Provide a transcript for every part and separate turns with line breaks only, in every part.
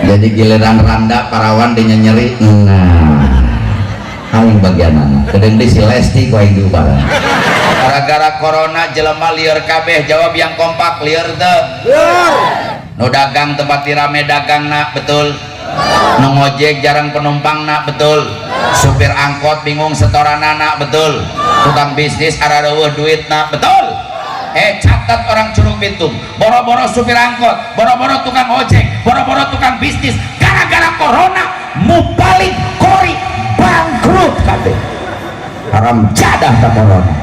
jadi giliran randa parawan dinya nyeri. Aing bagian anak kedeng di si Lesti ku aing diubaran gara-gara corona jelema lieur kabeh. Jawab yang kompak, lieur teu? Nu dagang tempat rame dagangna, betul? Nu ngojek jarang penumpangna, betul? Supir angkot bingung setoranana, betul? Tukang bisnis arareueuh duitna, betul? Catat orang Curug Bitung, boro-boro supir angkot, boro-boro tukang ojek, boro-boro tukang bisnis, gara-gara corona mubalik kori bangkrut kabeh. Haram jadah ta corona.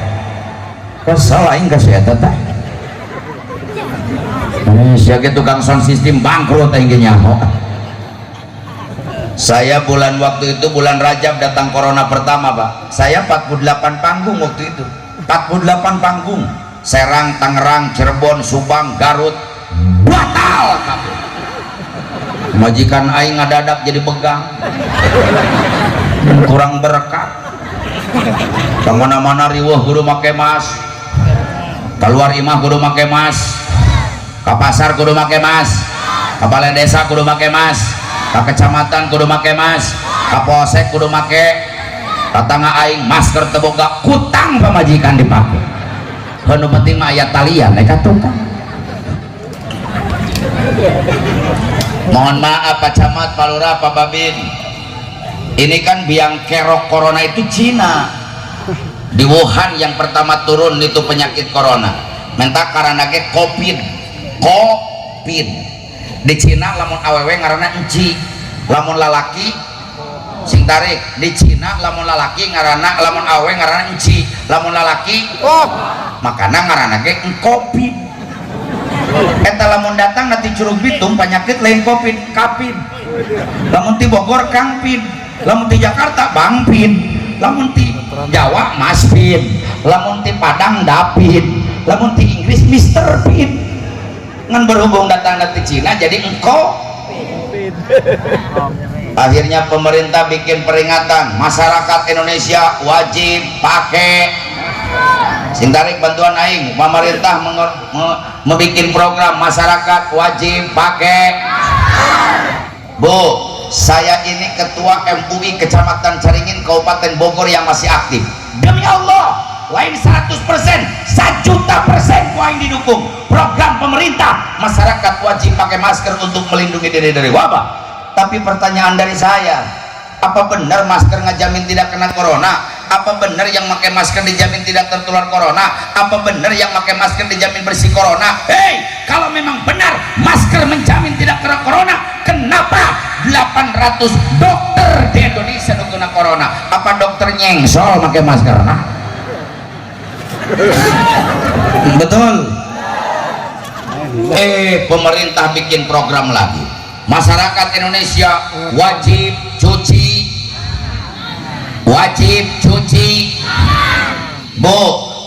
Kesal aing ka sia teh. Sia ge tukang sound system bangkrut aing ge nyaho. Saya bulan waktu itu bulan Rajab datang corona pertama, Pak. Saya 48 panggung waktu itu. 48 panggung. Serang, Tangerang, Cirebon, Subang, Garut batal kabeh. Majikan aing ngadadak jadi pegang. Kurang berkah. Kemana-mana riweuh kudu make mask. Keluar imah kudu make mask. Ka pasar kudu make mask. Ka balai desa kudu make mask. Ka kecamatan kudu make mask. Ka polsek kudu make. Katanga aing masker teu boga kutang pamajikan dipake. Anu penting mah aya talian eka tukang. Mohon maaf Pak Camat, Pak Lurah, Pak Babin. Ini kan biang kerok corona itu Cina. Di Wuhan yang pertama turun itu penyakit corona. Menta karena ge COVID. Di Cina lamun awewe ngaranna enci, lamun lalaki sing tarik. Di Cina lamun lalaki ngaranna, lamun awewe ngaranna enci, lamun lalaki makana ngaranna ge COVID. Eta lamun datang nanti Curug Bitung penyakit lain COVID, kapin. Lamun ti Bogor kangpin, lamun ti Jakarta bangpin, lamun ti Jawa maspin, lamun ti Padang dapin, lamun ti Inggris Mister Pin. Ngan berhubung datang nanti Cina jadi engko. Akhirnya pemerintah bikin peringatan, masyarakat Indonesia wajib pakai. Sing tarik bantuan aing, pemerintah membikin program masyarakat wajib pakai. Bu, saya ini ketua MUI Kecamatan Caringin Kabupaten Bogor yang masih aktif. Demi Allah, lain 100%, 1.000.000% ku aing didukung program pemerintah masyarakat wajib pakai masker untuk melindungi diri dari wabah. Tapi pertanyaan dari saya, apa benar masker ngejamin tidak kena corona? Apa benar yang pakai masker dijamin tidak tertular corona? Apa benar yang pakai masker dijamin bersih corona? Hei, kalau memang benar masker menjamin tidak kena corona, kenapa 800 dokter di Indonesia kena corona? Apa dokter nyengsol pakai masker? Nah? Betul. Pemerintah bikin program lagi. Masyarakat Indonesia wajib cuci. Bu,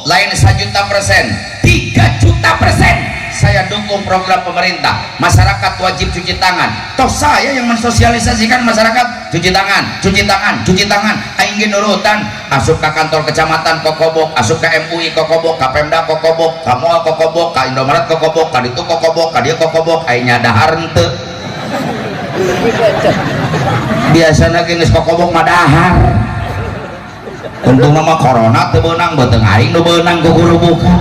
lain 1.000.000%, 3.000.000% saya dukung program pemerintah masyarakat wajib cuci tangan. Toh saya yang mensosialisasikan masyarakat cuci tangan aing ge nurutan. Asup ke kantor kecamatan kokobok, asup ke MUI kokobok, ka Pemda kokobok, ka Moal kokobok, ka Indomaret kokobok, ka ditu kokobok, ka dieu kokobok, aing nyadahar henteu. Biasana ge geus kokobok mah dahar. Untung nama corona teu beunang, beuteung aing nu beunang ku guru buka.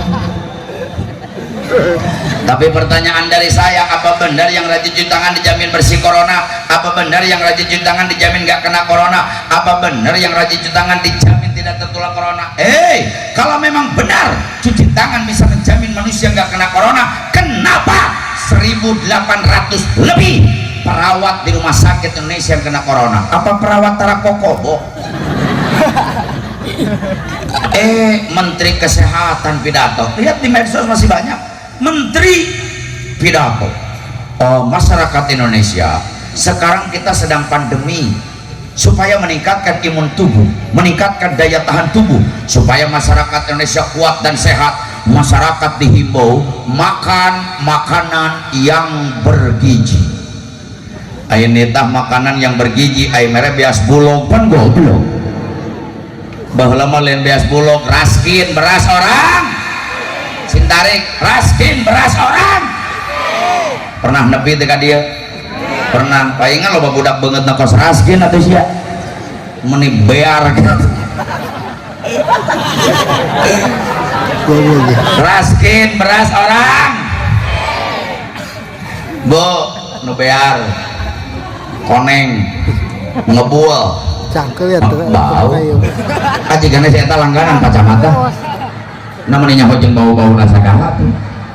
Tapi pertanyaan dari saya, apa benar yang rajin cuci tangan dijamin bersih corona? Apa benar yang rajin cuci tangan dijamin gak kena corona? Apa benar yang rajin cuci tangan dijamin tidak tertular corona? Kalau memang benar cuci tangan bisa menjamin manusia gak kena corona, kenapa 1.800 lebih perawat di rumah sakit Indonesia yang kena corona? Apa perawat tara kokobo? Menteri Kesehatan pidato, lihat di medsos masih banyak menteri pidato. Masyarakat Indonesia, sekarang kita sedang pandemi, supaya meningkatkan imun tubuh, meningkatkan daya tahan tubuh, supaya masyarakat Indonesia kuat dan sehat. Masyarakat dihimbau makan makanan yang bergizi. Ini tah makanan yang bergizi, mere beas bulog pan goblok. Bahwa lain beas bulog, raskin beras orang, sintarik raskin beras orang. Pernah nepi teka dia pernah palingan loba budak banget na kos raskin atau sia meni bear gitu. Raskin beras orang bu nu bear koneng ngebual
cangkel ya
bau aja karena saya langganan kacamata namanya hojeng bau-bau rasa kalah tuh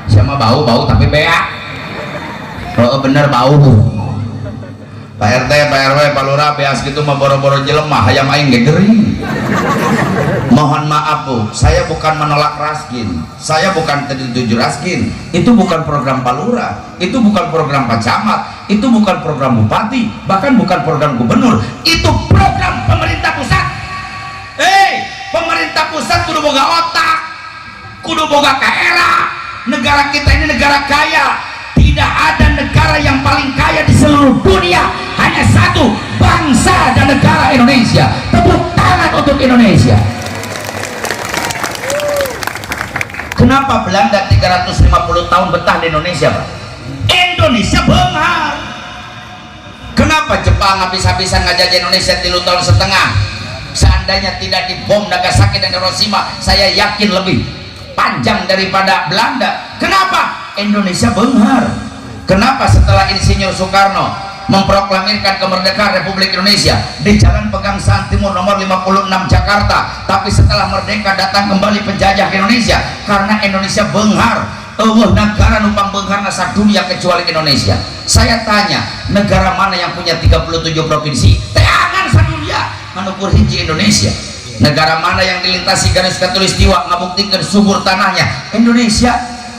siapa bau-bau tapi beak kalau bener bau Pak RT, Pak RW, Pak Lurah, beas gitu mah boro-boro jelemah hayam aing gegeri. Mohon maaf Bu, saya bukan menolak raskin, saya bukan tertuju raskin, itu bukan program Pak Lurah, itu bukan program Pak Camat, itu bukan program Bupati, bahkan bukan program Gubernur, itu program pemerintah pusat. Pemerintah pusat kudu boga otak, kudu boga kaera. Negara kita ini negara kaya, tidak ada negara yang paling kaya di seluruh dunia, hanya satu, bangsa dan negara Indonesia. Tepuk tangan untuk Indonesia. Kenapa Belanda 350 tahun betah di Indonesia, Pak? Indonesia benghar. Kenapa Jepang habis-habisan ngajajah Indonesia 3 tahun setengah? Seandainya tidak dibom Nagasaki dan Hiroshima, saya yakin lebih panjang daripada Belanda. Kenapa? Indonesia benghar. Kenapa setelah Insinyur Soekarno memproklamirkan kemerdekaan Republik Indonesia di Jalan Pegangsaan Timur nomor 56 Jakarta, tapi setelah merdeka datang kembali penjajah Indonesia? Karena Indonesia benghar. Negara numpang benghar nasa dunia kecuali Indonesia. Saya tanya, negara mana yang punya 37 provinsi? Teangan sadunia manukur hiji Indonesia. Negara mana yang dilintasi garis khatulistiwa ngabuktikan subur tanahnya? Indonesia.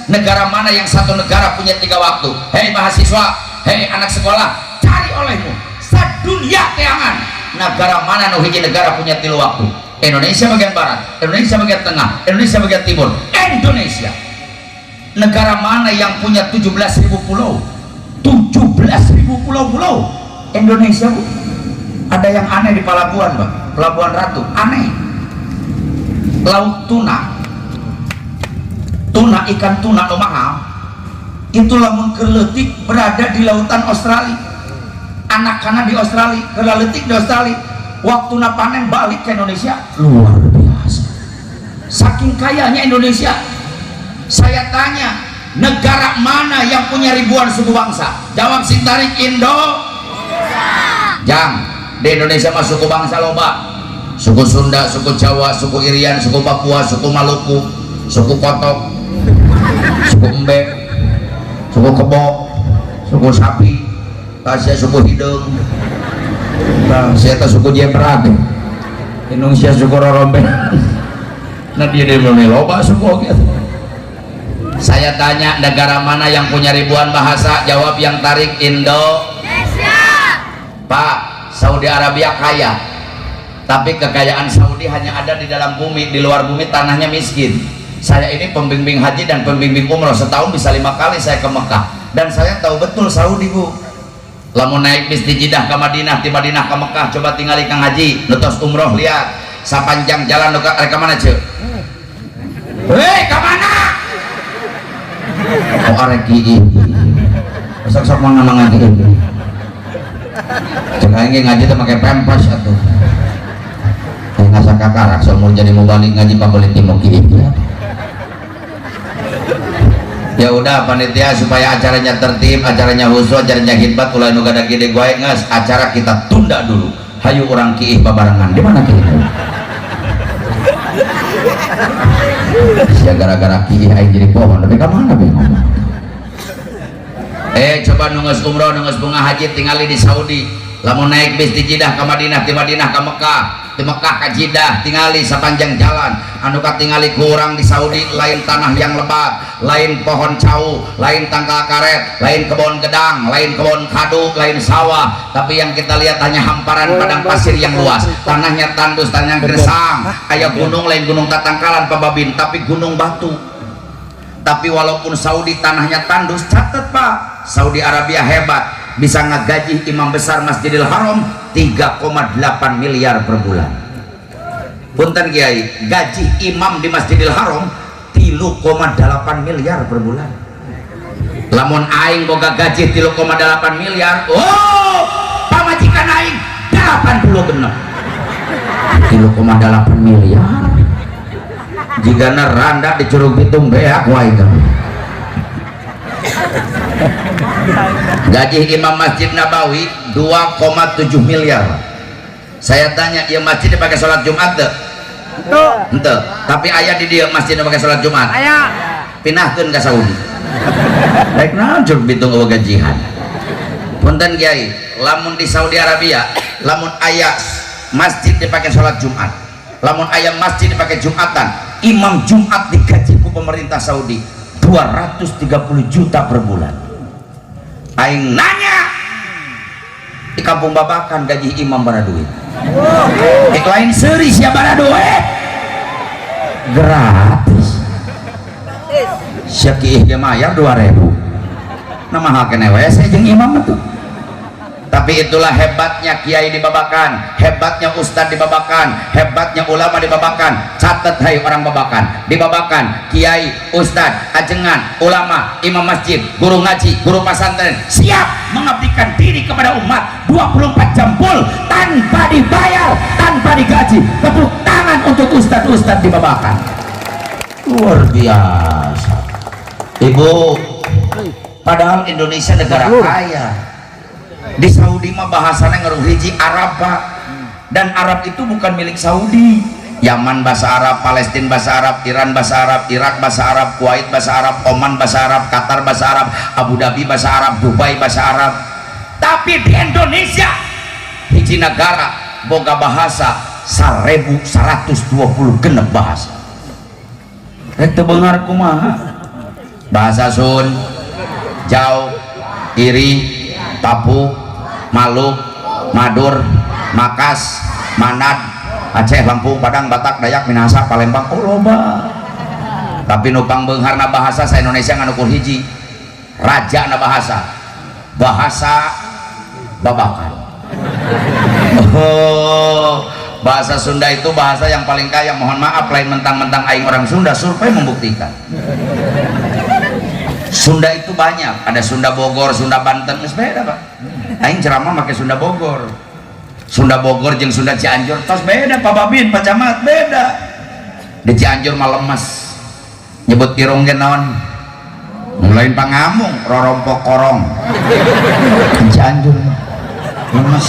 Negara mana yang satu negara punya 3 waktu? Hei mahasiswa, hei anak sekolah, cari olehmu sadunia teangan. Negara mana nu hiji negara punya 3 waktu? Indonesia bagian barat, Indonesia bagian tengah, Indonesia bagian timur. Indonesia. Negara mana yang punya 17.000 pulau? 17.000 pulau-pulau. Indonesia, Bu. Ada yang aneh di Pelabuhan, Bang. Pelabuhan Ratu, aneh. Laut tuna, ikan tuna no mahal itu lamun keleutik berada di lautan Australia, anak-anak di Australia, keleutik di Australia, waktu panen balik ke Indonesia. Luar biasa, saking kayanya Indonesia. Saya tanya, negara mana yang punya ribuan suku bangsa? Jawab Sintarik. Jang, di Indonesia mah suku bangsa loba. Suku Sunda, suku Jawa, suku Irian, suku Papua, suku Maluku, suku Kotok, suku Embek, suku Kebo, suku Sapi, Asia suku Hidung, saya suku Jepra, Indonesia suku Rorombe. Nah dia loba suku gitu. Saya tanya, negara mana yang punya ribuan bahasa? Jawab yang tarik. Indonesia. Pak, Saudi Arabia kaya, tapi kekayaan Saudi hanya ada di dalam bumi, di luar bumi tanahnya miskin. Saya ini pembimbing haji dan pembimbing umroh, setahun bisa 5 kali saya ke Mekah, dan saya tahu betul Saudi, Bu. Lamun naik bis di Jeddah ke Madinah, di Madinah ke Mekah, coba tinggal Kang Haji nutos umroh, lihat sapanjang jalan ke mana cek? Ke mana? Oh arek kieu. Sok-sok mangan kieu. Cek aing ngaji teh make pempes atuh. Teh ngasa kakarak saumur jadi mau balik ngaji pabeulit timuk kieu. Ya udah panitia, supaya acaranya tertib, acaranya khusyuk, acaranya khidmat, ulah nu gada gede goe geus, acara kita tunda dulu. Hayu urang kieu babarengan. Di mana kieu? Ya gara-gara kieu aing jadi pohon, tapi ka mana be ngomong? Coba nunggus umroh, nunggus bunga haji tinggali di Saudi. Lamun naik bis di Jeddah ke Madinah, di Madinah ke Mekah, di Mekah ke Jeddah, tinggali sepanjang jalan. Anu katingali kurang di Saudi, lain tanah yang lebat, lain pohon cau, lain tangkal karet, lain kebun gedang, lain kebun kadu, lain sawah. Tapi yang kita lihat hanya hamparan padang pasir yang luas. Tanahnya tandus, tanahnya gersang. Aya gunung, lain gunung tatangkalan pababin, tapi gunung batu. Tapi walaupun Saudi tanahnya tandus, catat Pak, Saudi Arabia hebat, bisa ngegaji imam besar Masjidil Haram 3,8 miliar per bulan. Punten Kiai, gaji imam di Masjidil Haram 3,8 miliar per bulan. lamun aing boga gaji 3,8 miliar oh pamajikan aing 86 3,8 miliar jika randa di Curug Bitung beak wae gaji imam Masjid Nabawi 2,7 miliar. Saya tanya ya masjid dipakai sholat Jumat deh ente tapi ayah di dia masjid dipakai sholat Jumat ayah pinahkan ke Saudi baik naon Curug Bitung eueuh gajihan punten kiai lamun di Saudi Arabia lamun ayah masjid dipakai sholat Jumat lamun ayah masjid dipakai Jumatan imam Jumat digaji ku pemerintah Saudi 230 juta per bulan. Aing nanya di kampung Babakan gaji imam bara duit itu lain seri siapa bara duit gratis syaki dia mayar 2.000 nama hakene we saya jeung imam itu. Tapi itulah hebatnya kiai di Babakan, hebatnya ustadz di Babakan, hebatnya ulama di Babakan. Catat hai orang Babakan, di Babakan kiai, ustadz, ajengan, ulama, imam masjid, guru ngaji, guru pesantren siap mengabdikan diri kepada umat 24 jam full tanpa dibayar, tanpa digaji. Tepuk tangan untuk ustadz-ustadz di Babakan. Luar biasa. Ibu, padahal Indonesia negara kaya. Di Saudi mah bahasanya ngaruh hiji Arab Pak, dan Arab itu bukan milik Saudi. Yaman bahasa Arab, Palestina bahasa Arab, Iran bahasa Arab, Irak bahasa Arab, Kuwait bahasa Arab, Oman bahasa Arab, Qatar bahasa Arab, Abu Dhabi bahasa Arab, Dubai bahasa Arab. Tapi di Indonesia hiji negara boga bahasa 1120 genep bahasa. Itu benar kumaha bahasa Sun, Jaw, Iri, Papu, Maluk, Madur, Makas, Manad, Aceh, Lampung, Padang, Batak, Dayak, Minahasa, Palembang, oh loba. Tapi nupang beungharna bahasa sa Indonesia nganukur hiji raja na bahasa Babakan. Oh, bahasa Sunda itu bahasa yang paling kaya. Mohon maaf lain mentang-mentang aing orang Sunda, survei membuktikan Sunda itu banyak, ada Sunda Bogor, Sunda Banten, beda Pak. Aing ceramah pakai Sunda Bogor jeung Sunda Cianjur tos beda Pak Babin, Pak Camat beda. Di Cianjur mah lemes nyebut irung ge naon mulain pangamung rorompok korong. Di Cianjur lemes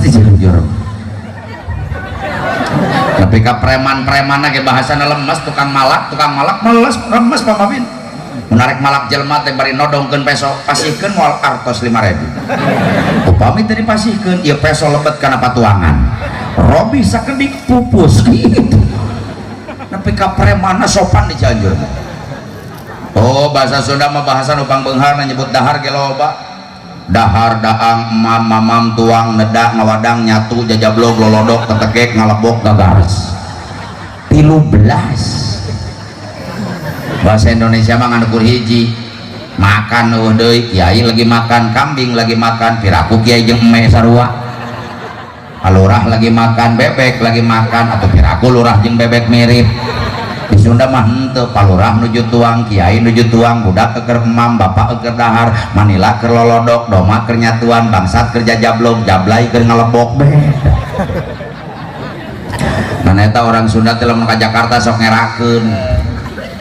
di Cianjur. Tapi ka preman-preman ge bahasana lemes, tukang malak meles lemes Pak Babin. Menarik malak jelema teh bari nodongkeun peso pasihkeun moal artos 5.000. Upami teh dipasihkeun ieu peso lebet kana patuangan. Robi sakedik pupus gitu. Tapi ka premanna sopan di Cianjur. Oh, bahasa Sunda mah bahasa nu pang beungharna nyebut dahar ge loba. Dahar, daang, emam, mamam, tuang, nedak, ngawadang, nyatu, jajablog, lolodok, tetekek, ngalebok, gagares 13. Bahasa Indonesia mah nganukur hiji makan deui kiai lagi makan, kambing lagi makan, piraku kiai jeung eme sarua, lurah lagi makan, bebek lagi makan, atau piraku lurah jeung bebek mirip. Di Sunda mah henteu, palurah nuju tuang, kiai nuju tuang, budak keur emam, bapak keur dahar, manila keur lolodok, doma keur nyatuan, bangsat keur jajablog, jablay keur ngalebok beda. Nah eta orang Sunda teh lamun ka Jakarta sok ngerakeun.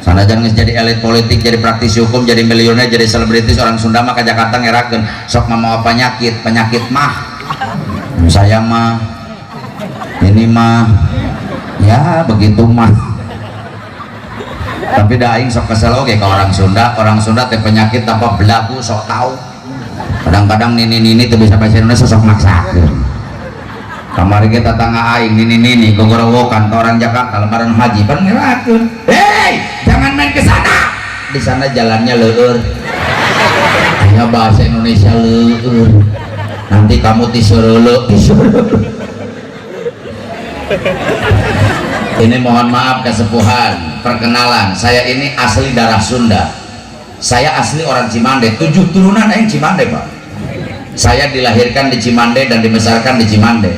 Sanajan geus jadi elit politik, jadi praktisi hukum, jadi milioner, jadi selebritis, orang Sunda mah ka Jakarta ngerakeun sok mamawa penyakit mah. Saya mah ini mah ya begitu mah. Tapi da aing sok kesel oge ka orang Sunda teh penyakit tanpa belagu sok tahu. Kadang-kadang nini teu bisa bahasa Indonesia sok maksakeun. Kamari ge tatangga aing nini gogorowokan ka orang Jakarta lebaran haji pan ngerakeun. Hei, jangan main ke sana. Di sana jalannya leueur. Hanya bahasa Indonesia leueur. Nanti kamu tisureuleuk. Ini mohon maaf kesepuhan, perkenalan, saya ini asli darah Sunda, saya asli orang Cimande, 7 turunan aing Cimande Pak. Saya dilahirkan di Cimande dan dibesarkan di Cimande.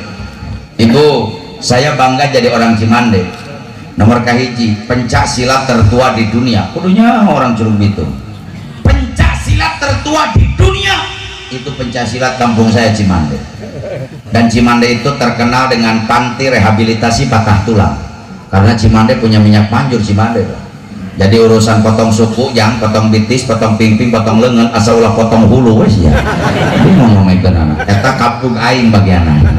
Ibu, saya bangga jadi orang Cimande. Nomor kahiji, pencak silat tertua di dunia. Kudunya orang Curug Bitung. Pencak silat tertua di dunia itu pencak silat kampung saya Cimande. Dan Cimande itu terkenal dengan panti rehabilitasi patah tulang. Karena Cimande punya minyak manjur Cimande. Jadi urusan potong suku, yang potong bitis, potong pingping, potong lengan, asal ulah potong hulu wes ya. Ini ngomongin anak. Eta kampung aing bagian aing.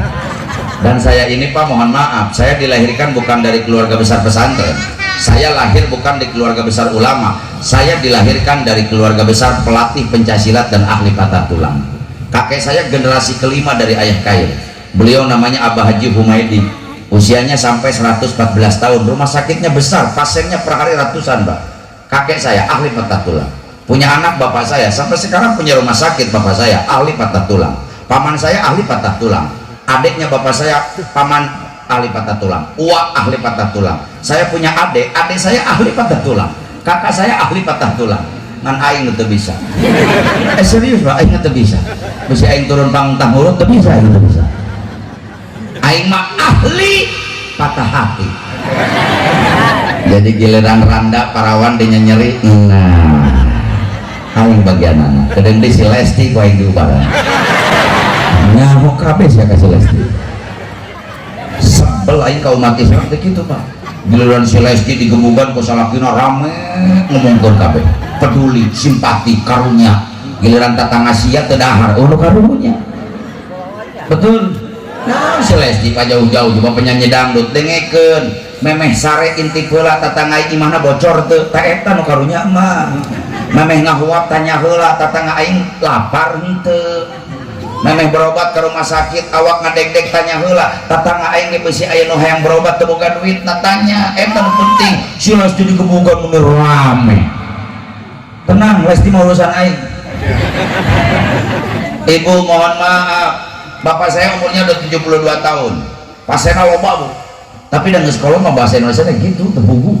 Dan saya ini Pak, mohon maaf, saya dilahirkan bukan dari keluarga besar pesantren. Saya lahir bukan di keluarga besar ulama. Saya dilahirkan dari keluarga besar pelatih pencaksilat dan ahli patah tulang. Kakek saya generasi kelima dari ayah kail. Beliau namanya Abah Haji Humaydi. Usianya sampai 114 tahun. Rumah sakitnya besar, pasiennya per hari ratusan, Pak. Kakek saya ahli patah tulang. Punya anak bapak saya, sampai sekarang punya rumah sakit bapak saya, ahli patah tulang. Paman saya ahli patah tulang. Adiknya bapak saya paman ahli patah tulang, uak ahli patah tulang. Saya punya adik saya ahli patah tulang, kakak saya ahli patah tulang. Ngan aing teu bisa. Serius Pak, aing teu bisa. Bisa aing turun pangtang huruf teu bisa, aing teu bisa. Aing mah ahli patah hati. Jadi giliran randa parawan dia nyeri. Nah, aing bagian anak. Kedeng di si Lesti ku aing diubaran. Nyamuk kabeh ya kasih Lesti. Sebel aing ka umat Islam gitu Pak. Giliran si Lesti digemugan ku salakina rame ngomongkeun kabeh. Peduli, simpati, karunya. Giliran tatangga sia teu dahar, nu karunya. Betul. Nah, si Lesti pa jauh-jauh juga penyanyi dangdut dengekeun. Memeh sare inti heula tatangga imahna bocor teu, ta eta nu karunya mah. Memeh ngahuap tanya heula tatangga aing lapar henteu. Memeh berobat ke rumah sakit awak ngadeg-deg tanya heula tatangga aing ge beusi aya nu hayang berobat teu boga duit natanya eta nu penting si Lesti digebugan mun rame. Tenang, Lesti mau urusan aing. Ibu mohon maaf, bapak saya umurnya udah 72 tahun. Pasienna loba Bu. Tapi dan sekolah mah bahasa Indonesia gitu tebugu.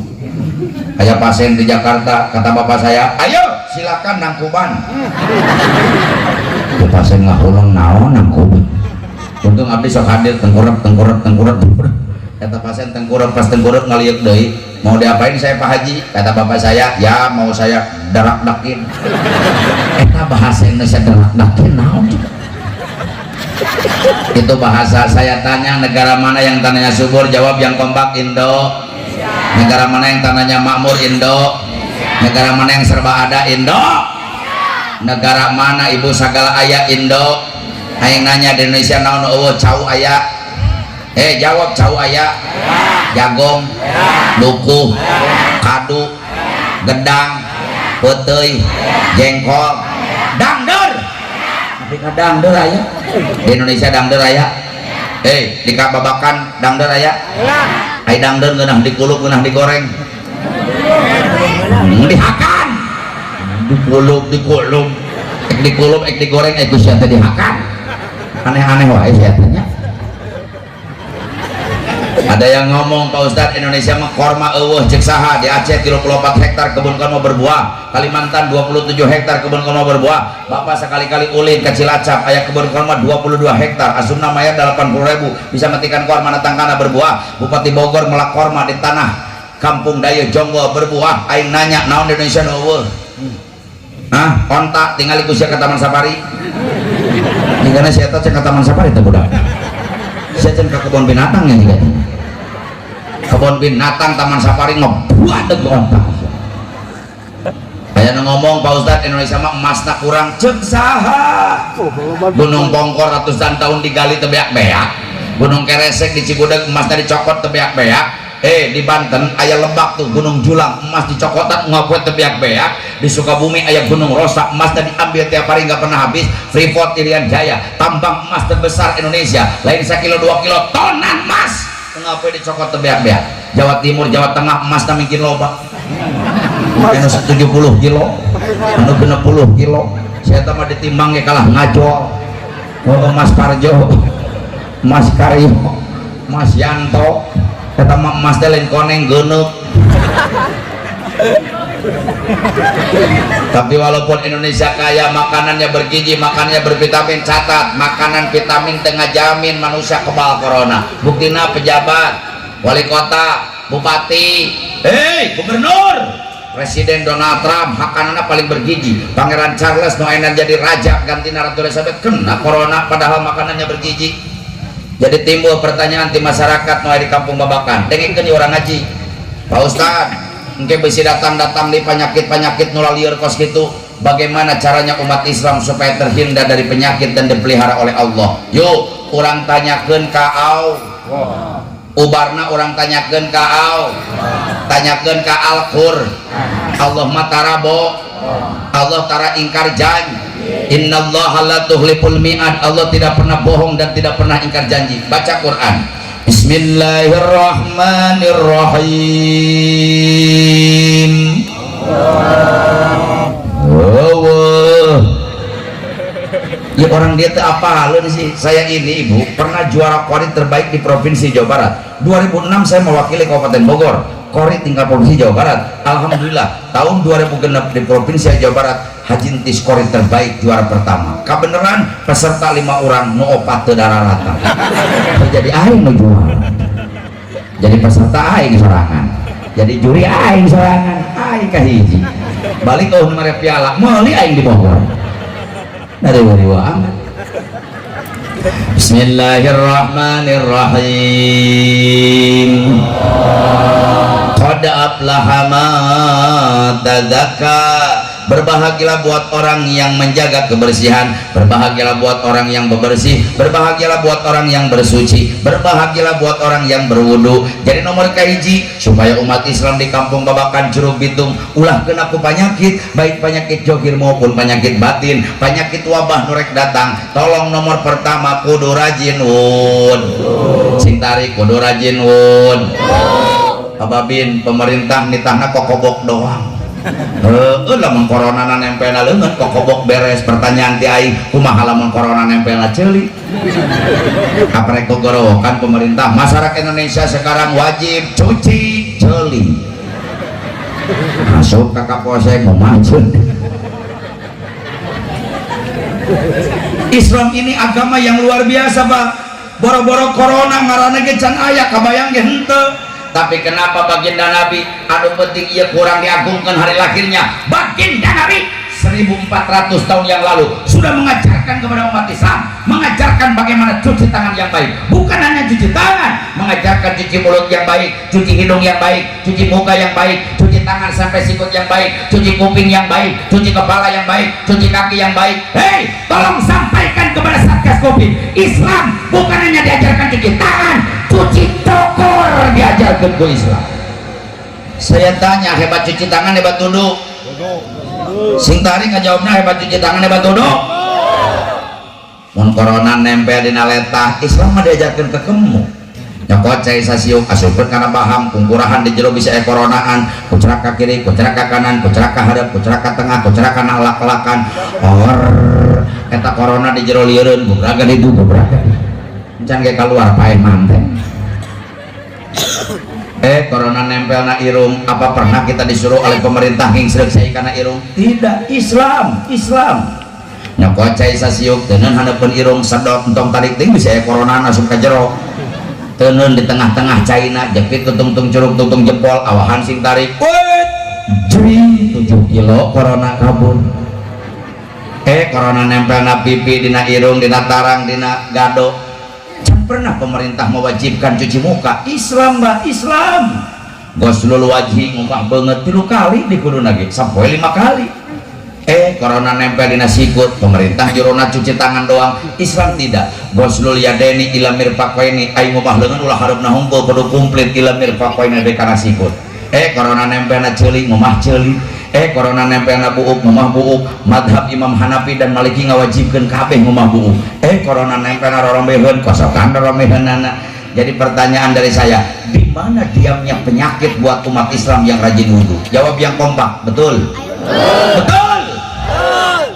Kayak pasien di Jakarta kata bapak saya, "Ayo silakan nangkuban." Pasien ngahulang naon nangkuban. Untung abdi sok hadir tengkurap. Kata pasien tengkurap, pas tengkurap ngaliuk deui, "Mau diapain saya Pak Haji?" Kata bapak saya, "Ya mau saya darak-dakin." Eta bahasa Indonesia darak-dakin naon? Itu bahasa. Saya tanya negara mana yang tanahnya subur, jawab yang kompak Indo. Negara mana yang tanahnya makmur Indo. Negara mana yang serba ada Indo. Negara mana ibu sagala aya Indo. Aing nanya di Indonesia naon eueuh cau aya. Jawab cau aya. Jagong, dukuh, kadu, gedang, peuteuy, jengkol, dangder. Tapi dangder aya. Di Indonesia dangder aya. Di Kababakan dangder aya. Ai dangder geunah dikuluk geunah digoreng. Dihakan. Dikuluk ek digoreng ku sia teh dihakan. Aneh-aneh wae sia tanya. Ada yang ngomong Pak Ustadz Indonesia mah korma eueuh ceuk saha. Di Aceh 34 hektar kebun kurma berbuah, Kalimantan 27 hektar kebun kurma berbuah. Bapak sekali-kali ulin ke Cilacap aya kebun kurma 22 hektar, asumna mayar 80.000 bisa matikan korma natangkana berbuah. Bupati Bogor melak korma di tanah Kampung Dayo Jonggol berbuah. Aing nanya naon di Indonesia nu eueuh? Ontak tinggal ku sia ke Taman Safari. Ninggalna sia teh ke Taman Safari teh budak. Sia cenah ke kebun binatang nya juga. Kebun binatang Taman Safari ngebuadeg ontak. Aya nu ngomong Pak Ustadz Indonesia mah emasna kurang ceuk saha. Gunung Pongkor ratusan tahun digali teu beak-beak. Gunung Keresek di Cigudeg emasna dicokot teu beak-beak. Di Banten aya Lebak tuh Gunung Julang emas dicokotan ngakuat teu beak-beak. Di Sukabumi aya Gunung Rosa emasna diambil tiap hari nggak pernah habis. Freeport Irian Jaya tambang emas terbesar Indonesia lain 1 kilo 2 kilo tonan emas ngapain dicokot teu beak-beak. Jawa Timur Jawa Tengah emasna mungkin loba anu 70 kilo anu 60 kilo saya mah ditimbang ge kalah ngajol. Emas Parjo, Emas Karyo, Emas Yanto kata emas teh lain koneng geuneup. Tapi walaupun Indonesia kaya makanannya bergizi, makanannya bervitamin, catat makanan vitamin tengah jamin manusia kebal corona. Buktina pejabat, wali kota, bupati, gubernur, Presiden Donald Trump, hakanana paling bergizi. Pangeran Charles nu ayeuna jadi raja ganti Ratu Elizabeth kena corona padahal makanannya bergizi. Jadi timbul pertanyaan di masyarakat nu aya di Kampung Babakan, dengkeun ieu urang ngaji. Pak Ustad, engke bisi datang-datang di penyakit-penyakit nu lieur kos kitu. Bagaimana caranya umat Islam supaya terhindar dari penyakit dan dipelihara oleh Allah? Yuk, urang tanyakeun ka au. Ubarna orang tanyakeun ka au. Tanyakeun ka Al-Qur. Allah matarabo, Allah tara ingkar janji. Innallaha la tuhliful mi'ad. Allah tidak pernah bohong dan tidak pernah ingkar janji. Baca Quran. Bismillahirrahmanirrahim. Ya orang dia tuh apa halun sih. Saya ini ibu pernah juara kori terbaik di provinsi Jawa Barat 2006. Saya mewakili Kabupaten Bogor, kori tingkat provinsi Jawa Barat. Alhamdulillah tahun 2006 di provinsi Jawa Barat Haji Entis kori terbaik juara pertama. Kebenaran peserta 5 orang nu opat teu dararata. Jadi aing nu juara, jadi peserta aing sorangan, jadi juri aing sorangan, aing kahiji balik ke nomor piala meuli aing di Bogor. Dari amat. Bismillahirrahmanirrahim. Qad aflaha man tazakka. Berbahagialah buat orang yang menjaga kebersihan, berbahagialah buat orang yang bebersih, berbahagialah buat orang yang bersuci, berbahagialah buat orang yang berwudu. Jadi nomor kahiji supaya umat Islam di Kampung Babakan Curug Bitung ulah kena ku penyakit, baik penyakit johir maupun penyakit batin, penyakit wabah nurek datang. Tolong nomor pertama kudu rajin wun. Sing tarik kudu rajin wun. Ababin pemerintah nitahna kokobok doang. Lamun corona nempelna leungeut kokobok beres. Pertanyaan ti aing kumaha lamun corona nempelna ceuli? Kaprek gorowokan pemerintah. Masyarakat Indonesia sekarang wajib cuci ceuli. Masuk ka Kapolsek ngomajun. Islam ini agama yang luar biasa, Pak. Boro-boro corona ngaranna ge can aya, kabayang ge henteu. Tapi kenapa baginda Nabi anu penting ia kurang diagungkan hari lahirnya? Baginda Nabi 1400 tahun yang lalu sudah mengajarkan kepada umat Islam, mengajarkan bagaimana cuci tangan yang baik. Bukan hanya cuci tangan, mengajarkan cuci mulut yang baik, cuci hidung yang baik, cuci muka yang baik, cuci tangan sampai sikut yang baik, cuci kuping yang baik, cuci kepala yang baik, cuci kaki yang baik. Hei, tolong sampaikan kepada Satgas Covid, Islam bukan hanya diajarkan cuci tangan, cuci cokor diajarkan ke Islam. Saya tanya, hebat cuci tangan hebat duduk? Sing tari ngajawabna hebat cuci tangan hebat duduk? Mun corona nempel dina letah, Islam mah diajarkan ke kemu. Nyokot cai sasiuk asupkeun kana baham kungkurahan di jero bisa coronaan, kucerak ka kiri, kucerak ka kanan, kucerak ka hareup, kucerak ka tengah, kucerak kana alak-alakan. Eta corona di jero lieureun bubraga di itu bubraga. Encan ge keluar paeh manteng. Corona nempel na irung. Apa pernah kita disuruh oleh pemerintah ngingsreuk sai kana irung? Tidak. Islam nyokot cai sasiuk teuneun handeupeun irung sedot entong tarik ting bisa corona asup ka jero. Teuneun di tengah-tengah caina jepit tutung curug tutung jempol awahan sing tarik jri 7 kilo corona kabur. Corona nempel na pipi dina irung dina tarang dina gado. Pernah pemerintah mewajibkan cuci muka? Islam, Mbak, Islam. Ghuslul wajhi ngumah banget 3 kali di kudu lagi sampai 5 kali. Corona nempel dina sikut, pemerintah jurona cuci tangan doang. Islam tidak. Ghuslul yadaini ila mirfaqaini, ai ngumah leungeun ulah hareup hungkul kudu komplit ila mirfaqaini be kana sikut. Corona nempel na ceuli ngumah ceuli. Corona nempel na buuk ngumah buuk. Madhab Imam Hanafi dan Maliki ngawajibkeun kabeh ngumah buuk. Corona nempel na rorombeheun kosokan rorombeheunana. Jadi pertanyaan dari saya, di mana diamnya penyakit buat umat Islam yang rajin wudu? Jawab yang kompak. Betul? Betul.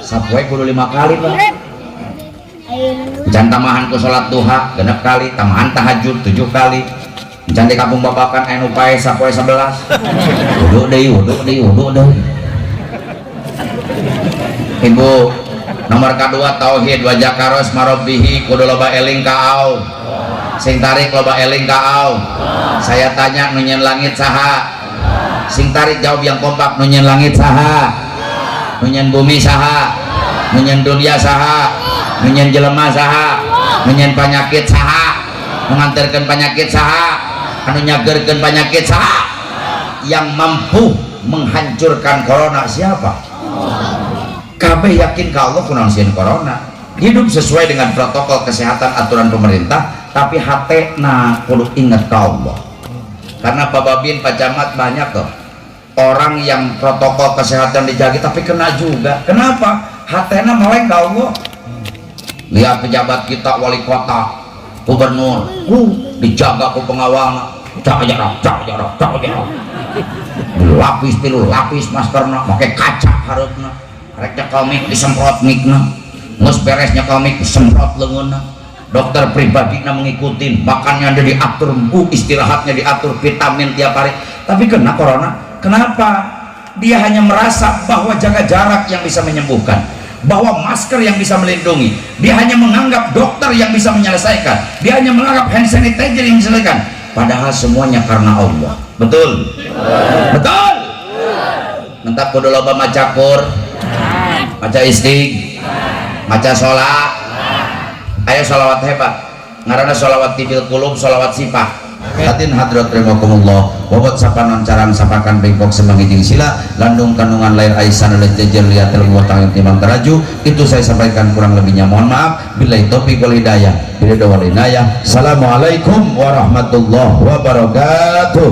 Sapoe kudu 5 kali, Pak. Can tamahan ku salat duha 6 kali, tamahan tahajud 7 kali. Can di Kampung Babakan anu pae sapoe 11. Wudu deui. Ibu, nomor kedua tauhid wa jakaros marabbihi kudu loba eling ka au. sing tarik loba eling kaau. Saya tanya nunyen langit saha, sing tarik jawab yang kompak, nunyen langit saha, nunyen bumi saha, nunyen dunia saha, nunyen jelema saha, nunyen penyakit saha, mengantarkan penyakit saha, anu nyagerkeun penyakit saha. Yang mampu menghancurkan corona siapa? Kabeh yakin ka Allah kunaon sieun corona. Hidup sesuai dengan protokol kesehatan aturan pemerintah, tapi hatena kudu ingat ka Allah. Karena Pak Babin, Pak Camat banyak tuh orang yang protokol kesehatan dijaga tapi kena juga. Kenapa? Hatena meleng ka Allah. Lihat pejabat kita, wali kota, gubernur, dijaga ku pengawalna, cak jarak, lapis tilu lapis maskerna, pakai kaca harapna, reknya komik disemprot mikna, ngus beresnya komik disemprot leungeunna, dokter pribadinya mengikuti, makannya dia diatur, istirahatnya diatur, vitamin tiap hari. Tapi kena corona. Kenapa? Dia hanya merasa bahwa jaga jarak yang bisa menyembuhkan, bahwa masker yang bisa melindungi. Dia hanya menganggap dokter yang bisa menyelesaikan, dia hanya menganggap hand sanitizer yang menyelesaikan. Padahal semuanya karena Allah. Betul? Betul? Entah kudu loba maca Qur, maca istig, maca sholat. Ayo sholawat hebat, ngaranna sholawat tibil kulub, sholawat sifat. Hatin hadrat rahimakumullah. Bobot sapanon carang sapakan bengkok semanggi jeung sila landung kandungan lain aisan oleh jejer liat watang yang timbang teraju. Itu saya sampaikan, kurang lebihnya mohon maaf. Billahi taufiq wal hidayah. Billahi wal hidayah. Assalamualaikum warahmatullahi wabarakatuh.